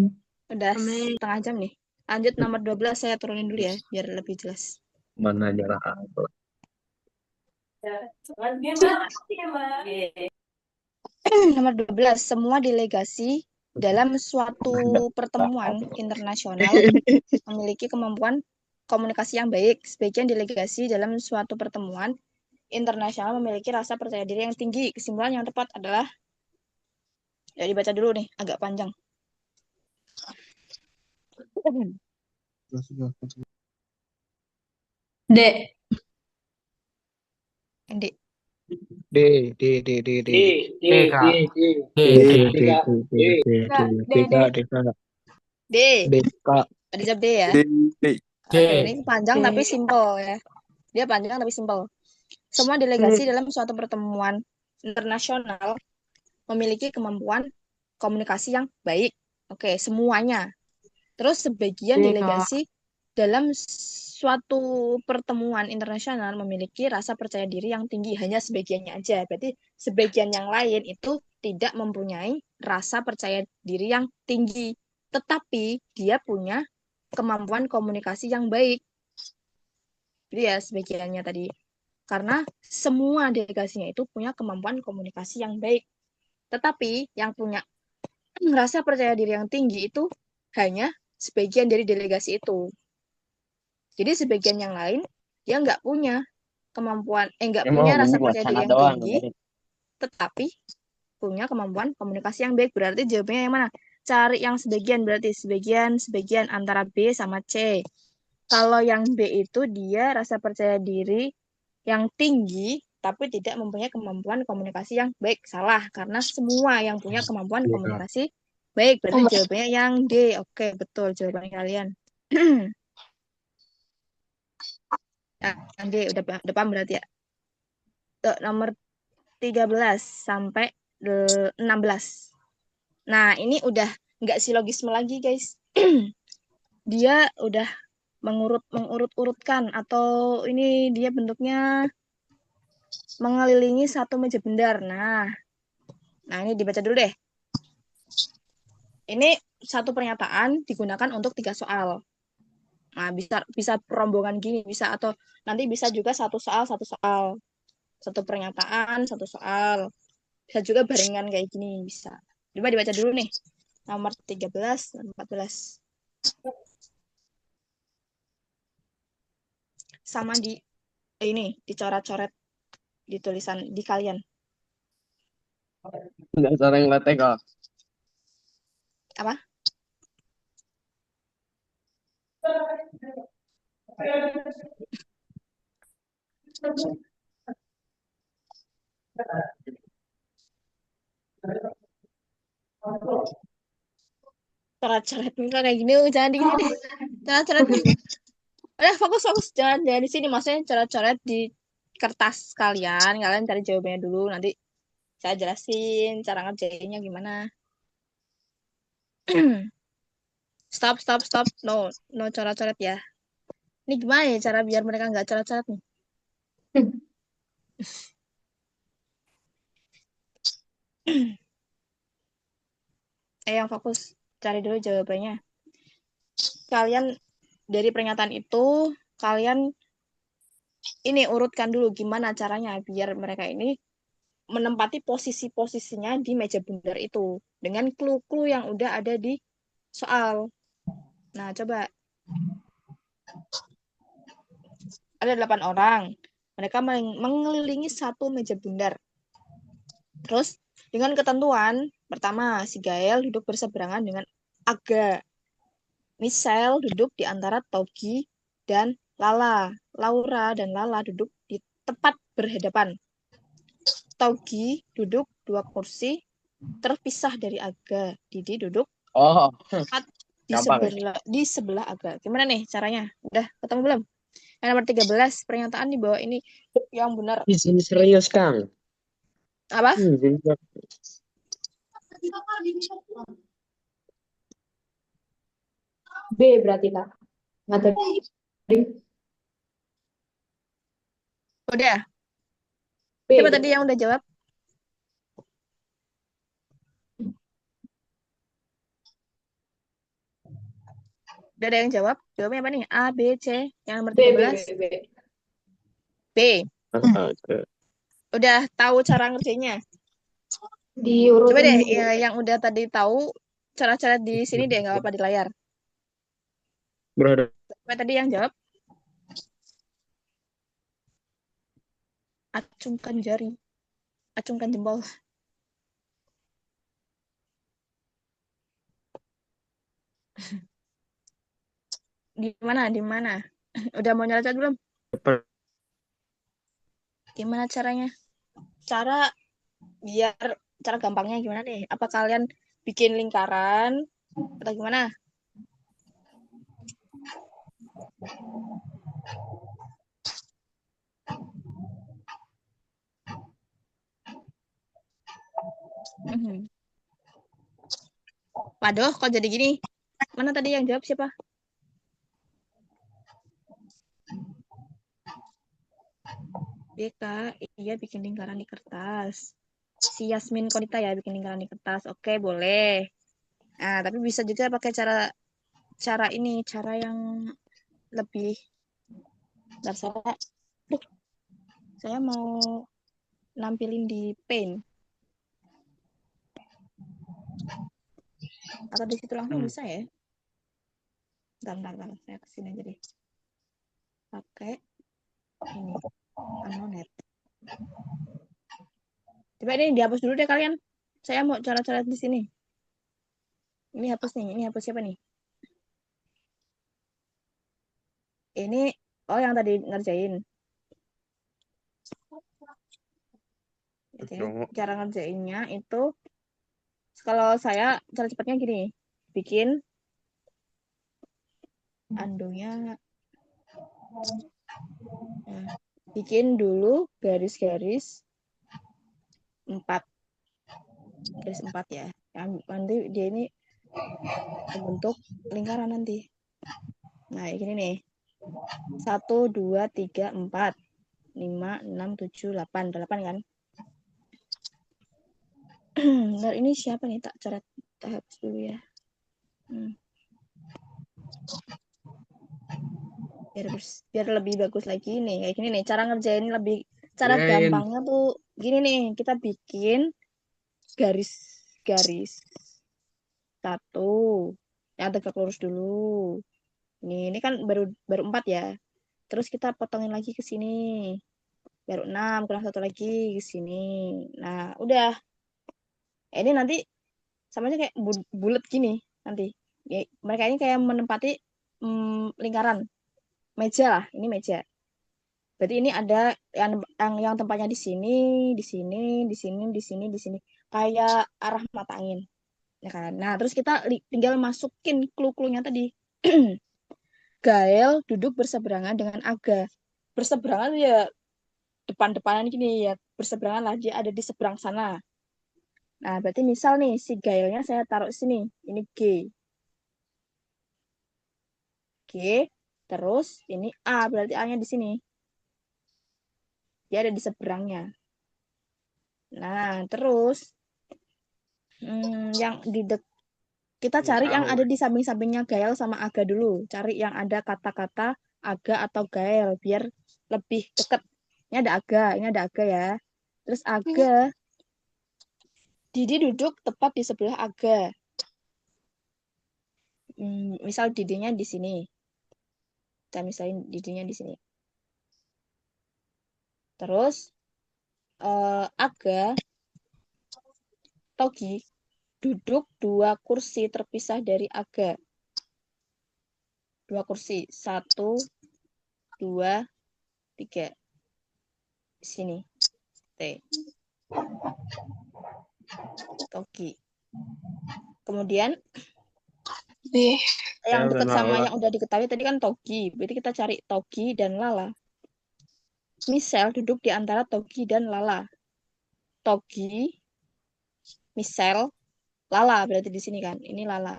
Udah Amin. setengah jam nih. Lanjut nomor 12 saya turunin dulu ya biar lebih jelas. Mana jarak aku? Nomor 12, semua delegasi dalam suatu pertemuan internasional memiliki kemampuan komunikasi yang baik. Sebagian delegasi dalam suatu pertemuan internasional memiliki rasa percaya diri yang tinggi. Kesimpulan yang tepat adalah, ya dibaca dulu nih, agak panjang. D. Indi. D, D, D, D, D. D, Kak. D, D, D. D, D, D, D, D, D, Kak, D, Kak. D. D, Kak. Tadi jawab D ya. D. Oke, ini panjang tapi simple ya. Dia panjang tapi simple. Semua delegasi dalam suatu pertemuan internasional memiliki kemampuan komunikasi yang baik. Oke, semuanya. Terus sebagian delegasi dalam suatu pertemuan internasional memiliki rasa percaya diri yang tinggi. Hanya sebagiannya aja. Berarti sebagian yang lain itu tidak mempunyai rasa percaya diri yang tinggi. Tetapi dia punya kemampuan komunikasi yang baik. Jadi ya sebagiannya tadi. Karena semua delegasinya itu punya kemampuan komunikasi yang baik. Tetapi yang punya rasa percaya diri yang tinggi itu hanya sebagian dari delegasi itu. Jadi sebagian yang lain dia nggak punya kemampuan, nggak punya rasa percaya diri yang tinggi, tetapi punya kemampuan komunikasi yang baik. Berarti jawabannya yang mana? Cari yang sebagian, berarti sebagian antara B sama C. Kalau yang B itu dia rasa percaya diri yang tinggi, tapi tidak mempunyai kemampuan komunikasi yang baik. Salah, karena semua yang punya kemampuan komunikasi baik. Berarti jawabannya yang D. Oke, betul jawaban kalian. Yang D udah depan berarti ya. Tuh, nomor 13 sampai 16. Nah, ini udah nggak silogisme lagi, guys. Dia udah mengurut-urutkan, atau ini dia bentuknya mengelilingi satu meja bundar. Nah, ini dibaca dulu deh. Ini satu pernyataan digunakan untuk 3 soal. Nah, bisa rombongan gini, bisa, atau nanti bisa juga satu soal, satu pernyataan, satu soal. Bisa juga barengan kayak gini, bisa. Coba dibaca dulu nih. Nomor 13 dan 14. Sama di ini, dicoret-coret di tulisan di kalian. Nggak salah ngeliatnya kok. Apa? Coret-coret muka kayak gini, jangan di gini deh. Coret-coret. Udah fokus, jangan di sini, maksudnya coret-coret di kertas kalian cari jawabannya dulu, nanti saya jelasin cara ngerjainnya gimana. Stop. No coret-coret ya. Ini gimana ya cara biar mereka nggak coret-coret nih? Yang fokus, cari dulu jawabannya. Kalian dari pernyataan itu, kalian ini urutkan dulu gimana caranya biar mereka ini menempati posisi-posisinya di meja bundar itu dengan clue-clue yang udah ada di soal. Nah, coba. Ada 8 orang. Mereka mengelilingi satu meja bundar. Terus, dengan ketentuan, pertama, si Gael duduk berseberangan dengan Aga. Michelle duduk di antara Togi dan Lala. Laura dan Lala duduk di tepat berhadapan. Togi duduk 2 kursi terpisah dari Aga. Didi duduk Oh, Tepat di gampang ya. sebelah aga. Gimana nih caranya? Udah ketemu belum? Yang nomor 13, pernyataan di bawah ini yang benar. Di sini serius, Kang. Apa? Serius. B berarti Kak. Nggak tadi. Udah. B. Siapa tadi yang udah jawab? Udah ada yang jawab? Jawabnya apa nih? A, B, C. Yang nomor B, B, 13. B, B. B. Oke. Udah tahu cara ngerjainnya? Coba Diurutin deh, dulu. ya, yang udah tadi tahu cara-cara di sini deh, nggak apa-apa di layar. Bro, Siapa tadi yang jawab? Acungkan jari. Acungkan jempol. Di mana? Di mana? Udah mau nyala belum? Gimana caranya? Cara biar cara gampangnya gimana nih? Apa kalian bikin lingkaran atau gimana? Mhm. Waduh, kok jadi gini? Mana tadi yang jawab siapa? BK, iya bikin lingkaran di kertas. Si Yasmin Konita ya bikin lingkaran di kertas. Oke, boleh. Nah, tapi bisa juga pakai cara cara ini, cara yang lebih Bentar, saya mau nampilin di Paint atau di situ langsung bisa ya? Bentar, saya kesini aja deh. Pakai ini, Anonet. Coba ini dihapus dulu deh kalian. Saya mau cara-cara di sini. Ini hapus nih, ini hapus siapa nih? Ini, oh yang tadi ngerjain. Gitu ya. Cara ngerjainnya itu, kalau saya cara cepatnya gini, bikin andunya, nah, bikin dulu garis-garis 4, garis 4 ya. Nanti dia ini bentuk lingkaran nanti. Nah, gini nih. 1, 2, 3, 4, 5, 6, 7, 8. 8 kan? Bentar, ini siapa nih? Tak coret, tak hapus dulu ya. Biar lebih bagus lagi nih. Kayak gini nih. Cara ngerjain lebih, cara gampangnya tuh gini nih. Kita bikin garis-garis 1. Yang tegak lurus dulu. Ini kan baru 4 ya. Terus kita potongin lagi ke sini. Baru 6, kurang 1 lagi ke sini. Nah, udah. Ini nanti sama aja kayak bulat gini nanti. Ya, mereka ini kayak menempati lingkaran. Meja lah, ini meja. Berarti ini ada yang tempatnya di sini, di sini, di sini, di sini, di sini. Kayak arah mata angin. Ya kan? Nah, terus kita tinggal masukin clue-cluenya tadi. Gael duduk berseberangan dengan Aga. Berseberangan ya depan-depanan gini ya. Berseberangan lah, dia ada di seberang sana. Nah, berarti misal nih, si Gaelnya saya taruh sini. Ini G. G. Terus ini A, berarti A-nya di sini. Dia ada di seberangnya. Nah, terus yang kita cari yang ada di samping-sampingnya Gael sama Aga dulu. Cari yang ada kata-kata Aga atau Gael biar lebih deket. Ini ada Aga ya. Terus Aga, Didi duduk tepat di sebelah Aga. Misal Didinya di sini. Kita misalin Didinya di sini. Terus Aga, Togi duduk 2 kursi terpisah dari Aga. 2 kursi. 1, 2, 3. Di sini. T. Togi. Kemudian B. Yang Ya, dekat sama Lala. yang udah diketahui tadi kan Togi. Berarti kita cari Togi dan Lala. Michelle duduk di antara Togi dan Lala. Togi, Michelle, Lala berarti di sini kan. Ini Lala.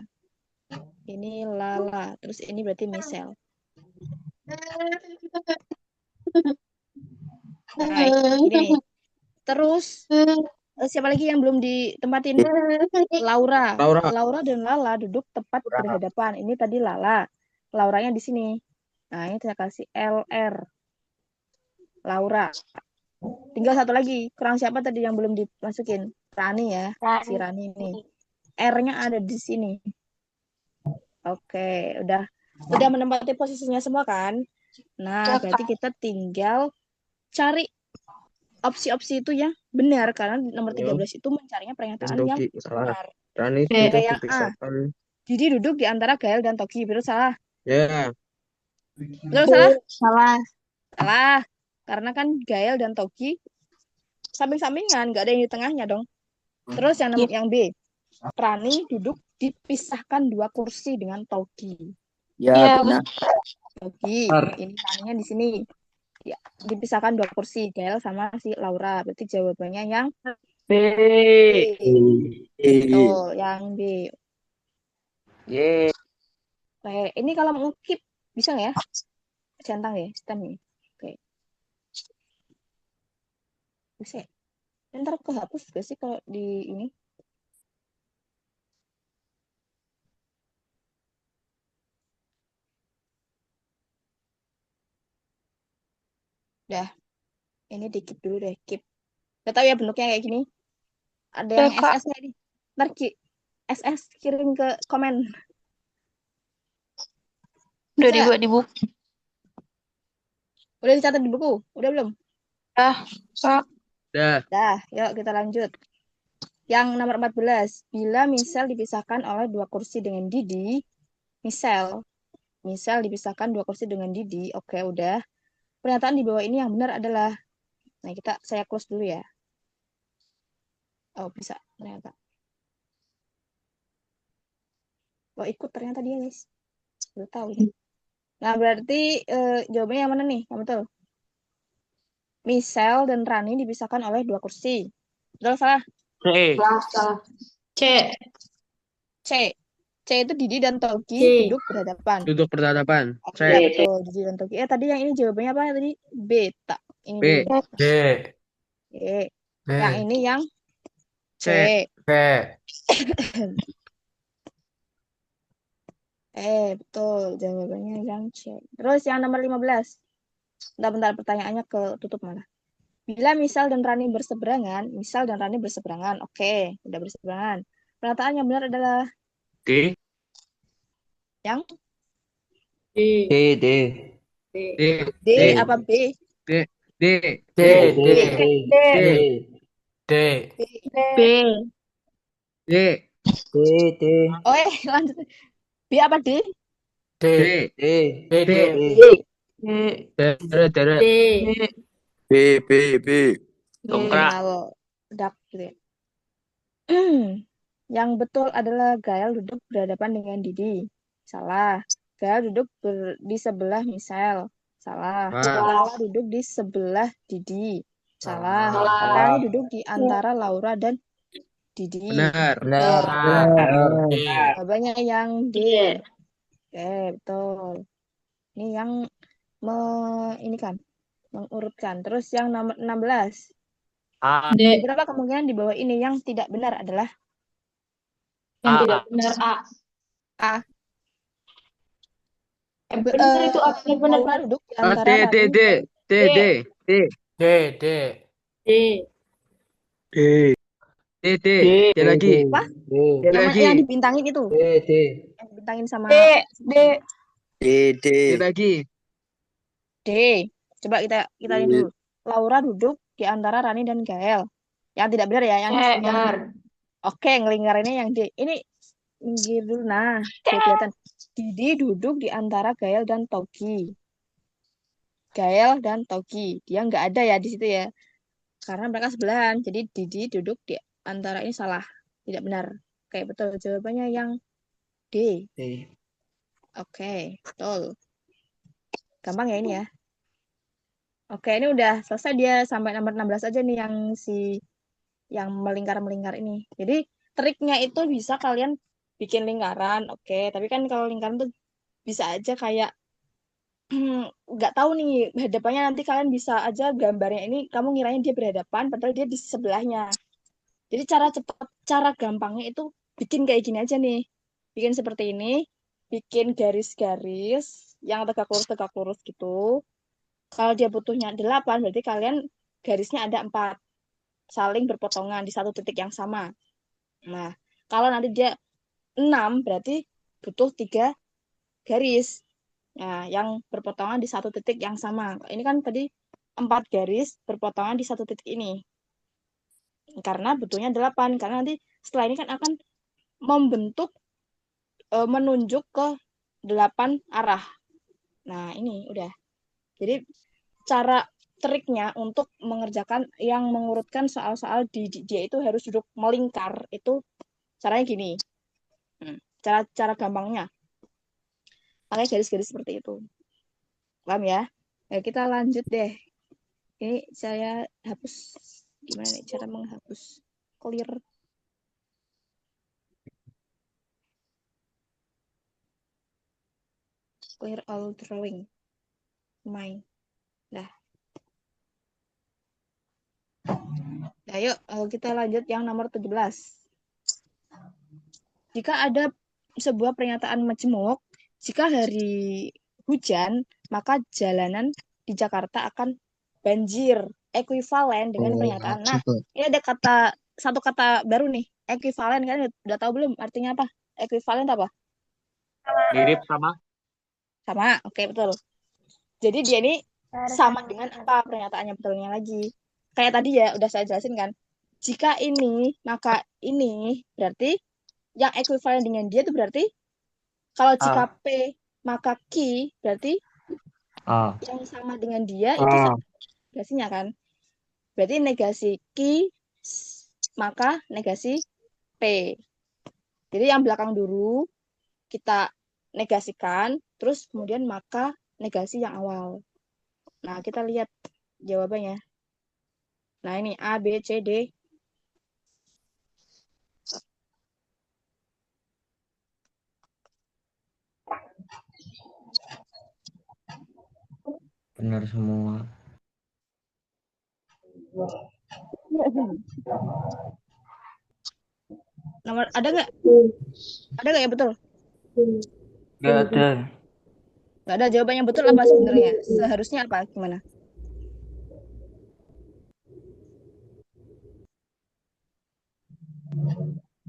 Ini Lala. Terus ini berarti Michelle. Nah, gini nih. Terus siapa lagi yang belum ditempatin? Laura. Laura. Laura dan Lala duduk tepat berhadapan. Ini tadi Lala. Lauranya di sini. Nah, ini saya kasih LR. Laura. Tinggal satu lagi. Kurang siapa tadi yang belum dimasukin? Rani ya. Si Rani ini. R-nya ada di sini. Oke, udah menempati posisinya semua kan? Nah, berarti kita tinggal cari opsi-opsi itu yang benar karena nomor 13 itu mencarinya pernyataan yang Togi salah. benar. Rani Kayak duduk yang A. dipisahkan. Didi duduk di antara Gael dan Togi. Betul salah? Ya. Betul salah? Salah. Salah. Karena kan Gael dan Togi samping-sampingan, nggak ada yang di tengahnya dong. Terus yang B. Rani duduk dipisahkan 2 kursi dengan Togi. Iya, benar. Togi, ini Raninya di sini. Ya, dipisahkan 2 kursi, Gael sama si Laura. Berarti jawabannya yang B. Betul, yang B. Ye. Oke, ini kalau mau keep bisa nggak ya? Centang ya, stand nih. Oke. Bisa. Ntar kehapus gak sih kalau di ini? Dah, ini di keep dulu deh, keep. Gak tahu ya bentuknya kayak gini. Ada yang Kak. SS-nya nih. Ntar SS kirim ke komen. Udah Bisa? dibuat di buku. Udah dicatat di buku? Udah belum? Kak. Dah. Dah, yuk kita lanjut. Yang nomor 14. Bila Michelle dipisahkan oleh 2 kursi dengan Didi, Michelle dipisahkan 2 kursi dengan Didi. Oke, udah. Pernyataan di bawah ini yang benar adalah, nah saya close dulu ya. Oh, bisa ternyata. Oh, ikut ternyata dia, guys. Baru tahu nih. Nah, berarti jawabannya yang mana nih? Yang betul. Michelle dan Rani dipisahkan oleh 2 kursi. Betul salah? Salah. C. C. C itu Didi dan Togi C. duduk berhadapan. Duduk berhadapan. Oke, C. betul. Didi dan Togi. Tadi yang ini jawabannya apa tadi? B. Tak. Ini B. dulu. D. E. D. Yang ini yang C. B. Betul. Jawabannya yang C. Terus yang nomor 15. Bentar, pertanyaannya ketutup malah. Bila Misal dan Rani berseberangan, Oke, udah berseberangan. Pernyataan yang benar adalah D. yang D. D. D. D. D apa B? D. D. D. D. D. D. B. D. D. Oh, lanjut. B apa D? D. D. D. D. D. Deret. D. B. Dongkrak. Dak gitu ya. Yang betul adalah Gael duduk berhadapan dengan Didi. Salah. Gael duduk di sebelah Michelle. Salah. Lala duduk di sebelah Didi. Salah. Rani duduk di antara Laura dan Didi. Benar. Jawabannya yang D. D. Oke, betul. Ini yang ini kan mengurutkan. Terus yang nomor 16. A. D. Berapa kemungkinan di bawah ini yang tidak benar adalah Yang A. tidak benar A. A. Benar itu A. Benar. Laura duduk di D. antara D. Rani. D. D. D. D. D. D. D. D. D. D. D lagi. Apa? D lagi. Yang dibintangin itu. D. Yang dibintangin sama D. D. D lagi. D. Coba kita ini dulu. Laura duduk di antara Rani dan Gael. Yang tidak benar ya, yang Benar. Oke, ngelingkar ini yang D. Ini minggir dulu. Nah, kelihatan. Didi duduk di antara Gael dan Togi. Gael dan Togi. Dia nggak ada ya di situ ya. Karena mereka sebelahan. Jadi Didi duduk di antara ini salah. Tidak benar. Oke, betul. Jawabannya yang D. D. Oke, betul. Gampang ya ini ya. Oke, ini udah selesai dia sampai nomor 16 aja nih yang melingkar-melingkar ini. Jadi triknya itu bisa kalian bikin lingkaran, oke. Tapi kan kalau lingkaran tuh bisa aja kayak nggak tahu nih hadapannya, nanti kalian bisa aja gambarnya ini kamu ngiranya dia berhadapan padahal dia di sebelahnya. Jadi cara gampangnya itu bikin kayak gini aja nih. Bikin seperti ini, bikin garis-garis yang tegak lurus gitu. Kalau dia butuhnya 8, berarti kalian garisnya ada 4 saling berpotongan di satu titik yang sama. Nah, kalau nanti dia 6, berarti butuh 3 garis. Nah, yang berpotongan di satu titik yang sama. Ini kan tadi 4 garis berpotongan di satu titik ini. Karena butuhnya 8. Karena nanti setelah ini kan akan membentuk, menunjuk ke 8 arah. Nah, ini udah. Jadi, cara triknya untuk mengerjakan yang mengurutkan soal-soal dia itu harus duduk melingkar. Itu caranya gini. Cara gampangnya. Pakai garis-garis seperti itu. Paham ya? Nah, kita lanjut deh. Ini saya hapus. Gimana nih cara menghapus? Clear. Clear all drawing. Main. Nah. Nah, yuk kita lanjut yang nomor 17. Jika ada sebuah pernyataan majemuk, jika hari hujan, maka jalanan di Jakarta akan banjir. Ekuivalen dengan pernyataan. Nah, ini ada satu kata baru nih. Ekuivalen, kan udah tahu belum artinya apa? Ekuivalen apa? Mirip sama. Sama, oke betul. Jadi dia ini sama dengan apa pernyataannya betulnya lagi. Kayak tadi ya, udah saya jelasin kan. Jika ini, maka ini, berarti yang ekuivalen dengan dia itu berarti kalau jika P maka Q, berarti yang sama dengan dia itu sama negasinya kan. Berarti negasi Q maka negasi P. Jadi yang belakang dulu kita negasikan, terus kemudian maka negasi yang awal. Nah, kita lihat jawabannya. Nah, ini A, B, C, D. Benar semua. Nomor ada nggak? Ada nggak ya betul? Nggak ada. Nggak ada. Jawabannya betul apa sebenarnya? Seharusnya apa? Gimana?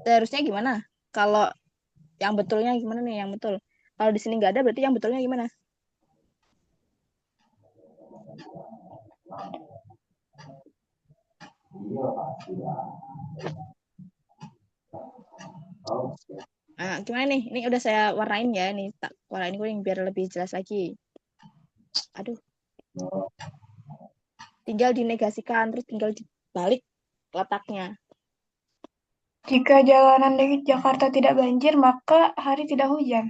Seharusnya gimana? Kalau yang betulnya gimana nih? Yang betul. Kalau di sini nggak ada, berarti yang betulnya gimana? Nah, gimana nih? Ini udah saya warnain ya. Nih, tak warnain kuning biar lebih jelas lagi. Aduh. Tinggal dinegasikan, terus tinggal dibalik letaknya. Jika jalanan di Jakarta tidak banjir, maka hari tidak hujan.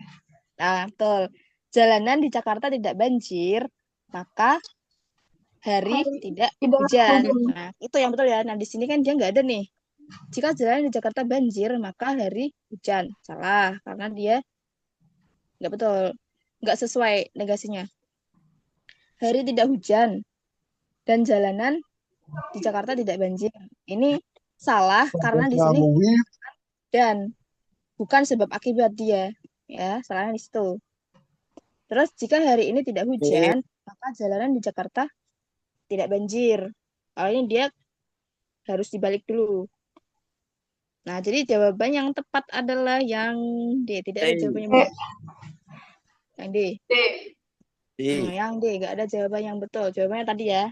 Nah, betul. Jalanan di Jakarta tidak banjir, maka hari tidak hujan. Nah, itu yang betul ya. Nah, di sini kan dia nggak ada nih. Jika jalanan di Jakarta banjir, maka hari hujan. Salah, karena dia nggak betul. Nggak sesuai negasinya. Hari tidak hujan, dan jalanan di Jakarta tidak banjir. Ini salah, karena di sini dan bukan sebab akibat dia. Ya, salahnya di situ. Terus jika hari ini tidak hujan, maka jalanan di Jakarta tidak banjir. Kalau ini dia harus dibalik dulu. Nah, jadi jawaban yang tepat adalah yang D. Tidak ada jawaban yang betul. Yang D. Yang D. Nggak ada jawaban yang betul. Jawabannya tadi ya.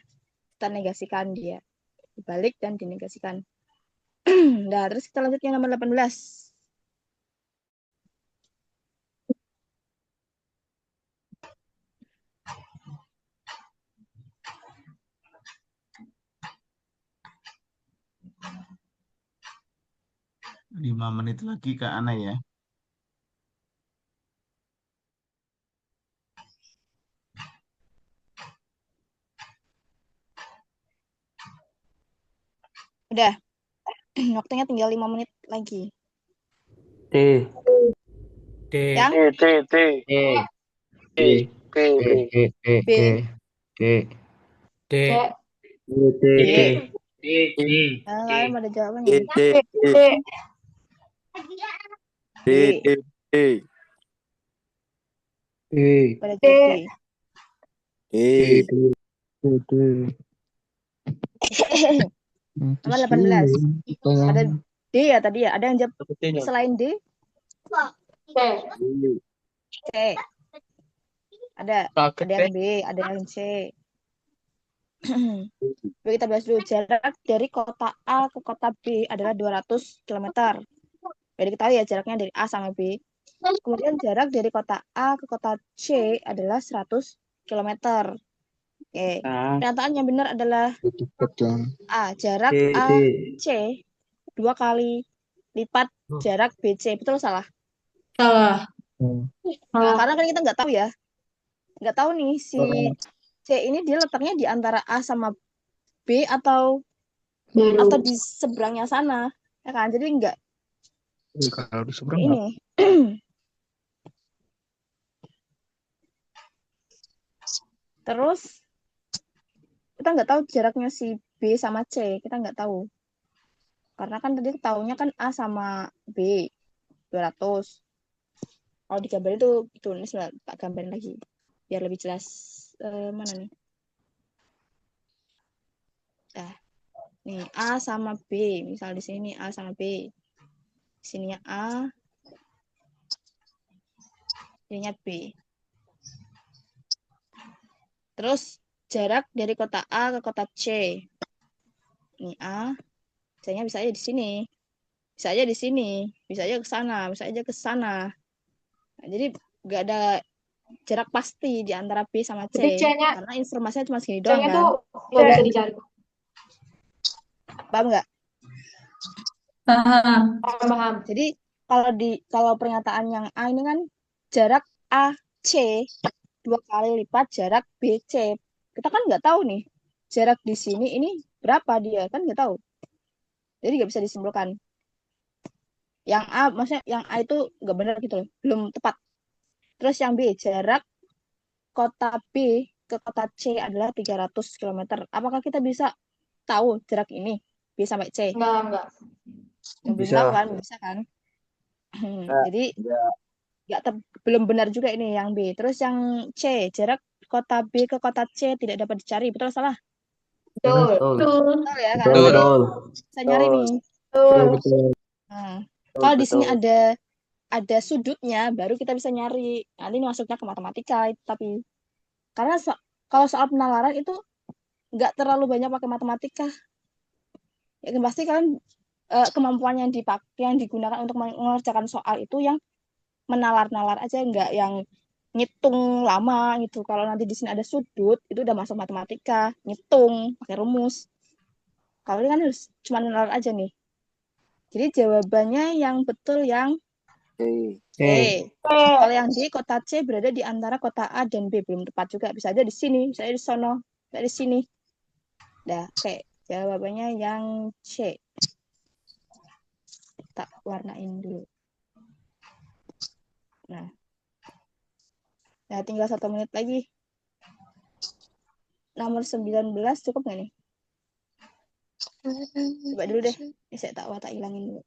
Kita negasikan dia. Dibalik dan dinegasikan. Nah, terus kita lanjut yang nomor 18. Lima menit lagi Kak Ana ya. Udah. Waktunya tinggal 5 menit lagi. T. D. Yang T, T, T. T, T, T. B, T. D. C. T. D. D. Kalian pada jawabannya. D, D, D. D. Pada jawab D. Nomor 18. Pada D ya tadi ya. Ada yang jawab selain D? C. C. Ada yang B, ada yang C. Oke, kita bahas dulu. Jarak dari kota A ke kota B adalah 200 km. Jadi kita tahu ya jaraknya dari A sama B. Kemudian jarak dari kota A ke kota C adalah 100 km. Oke. Pernyataan yang benar adalah A. Jarak AC 2 kali lipat jarak BC. Betul salah? Salah. Nah, karena kan kita nggak tahu ya. Nggak tahu nih si C ini dia letaknya di antara A sama B atau Baru. di seberangnya sana. Ya kan? Jadi nggak Kalau di seberang ini. Terus kita nggak tahu jaraknya si B sama C. Kita nggak tahu. Karena kan tadi tahunya kan A sama B 200. Kalau di gambar itu ini sudah tak gambarin lagi biar lebih jelas. Mana nih? Nah, nih A sama B. Misal di sini A sama B. Sininya A, sininya B. Terus jarak dari kota A ke kota C. Ini A, misalnya bisa aja di sini. Bisa aja di sini, bisa aja ke sana, bisa aja ke sana. Nah, jadi nggak ada jarak pasti di antara B sama C. Tapi C-nya Karena informasinya cuma segini doang C-nya kan. tuh nggak bisa dicari. Paham nggak? Paham. Jadi kalau pernyataan yang A ini kan jarak AC 2 kali lipat jarak BC. Kita kan nggak tahu nih jarak di sini ini berapa dia kan nggak tahu. Jadi nggak bisa disimpulkan. Yang A maksudnya yang A itu nggak benar gitu loh, belum tepat. Terus yang B jarak kota B ke kota C adalah 300 km. Apakah kita bisa tahu jarak ini B sampai C? Enggak. Yang belum Bisa. tahu kan, bisa kan? Jadi belum benar juga ini yang B. Terus yang C, jarak kota B ke kota C tidak dapat dicari. Betul salah? Betul. Betul ya, karena Betul. tadi bisa nyari nih. Betul. Nah, kalau di sini ada sudutnya, baru kita bisa nyari. Nanti ini masuknya ke matematika, tapi karena kalau soal penalaran itu nggak terlalu banyak pakai matematika. Ya kan pasti kalian kemampuan yang digunakan untuk mengerjakan soal itu yang menalar-nalar aja, nggak yang ngitung lama gitu. Kalau nanti di sini ada sudut, itu udah masuk matematika, ngitung pakai rumus. Kalau ini kan harus cuma nalar aja nih. Jadi jawabannya yang betul yang C. Kalau yang D, kota C berada di antara kota A dan B. Belum tepat juga. Bisa aja di sini, bisa aja di sono, bisa di sini. Dah, oke. Jawabannya yang C. Tak warnain dulu. Nah, tinggal 1 menit lagi. Nomor 19 cukup nggak nih? Coba dulu deh. Ini saya tak hilangin dulu.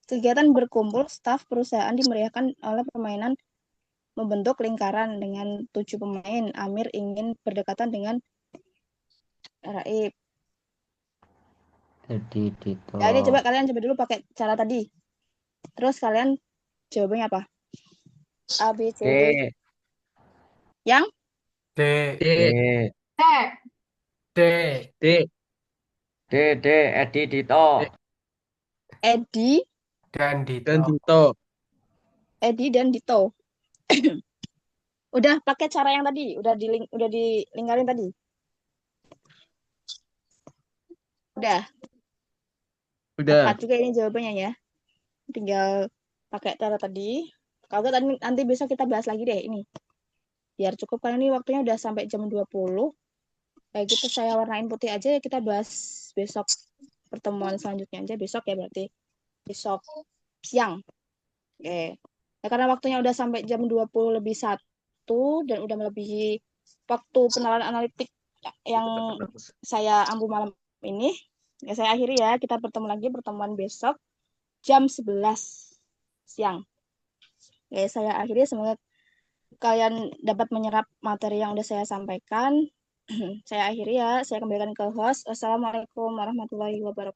Kegiatan berkumpul staf perusahaan dimeriahkan oleh permainan membentuk lingkaran dengan 7 pemain. Amir ingin berdekatan dengan Raib. Jadi Dito. Ya, ini kalian coba dulu pakai cara tadi. Terus kalian jawabannya apa? A, B, C, D. Yang? D. D. Edi Dito. Edi Dan Dito. Edi dan Dito. Udah pakai cara yang tadi, udah dilingkarin tadi. Udah. Tepat juga ini jawabannya ya. Tinggal pakai cara tadi. Kalau tadi nanti besok kita bahas lagi deh ini. biar cukup karena ini waktunya udah sampai jam 20. Kayak gitu saya warnain putih aja ya, kita bahas besok pertemuan selanjutnya aja besok ya, berarti besok siang. Oke. Ya, karena waktunya udah sampai jam 20:01 dan udah melebihi waktu penalaran analitik yang saya ampu malam ini. Ya saya akhiri ya, kita bertemu lagi pertemuan besok jam 11 siang. Oke, saya akhiri, semoga kalian dapat menyerap materi yang udah saya sampaikan. Saya akhiri ya, saya kembalikan ke host. Wassalamualaikum warahmatullahi wabarakatuh.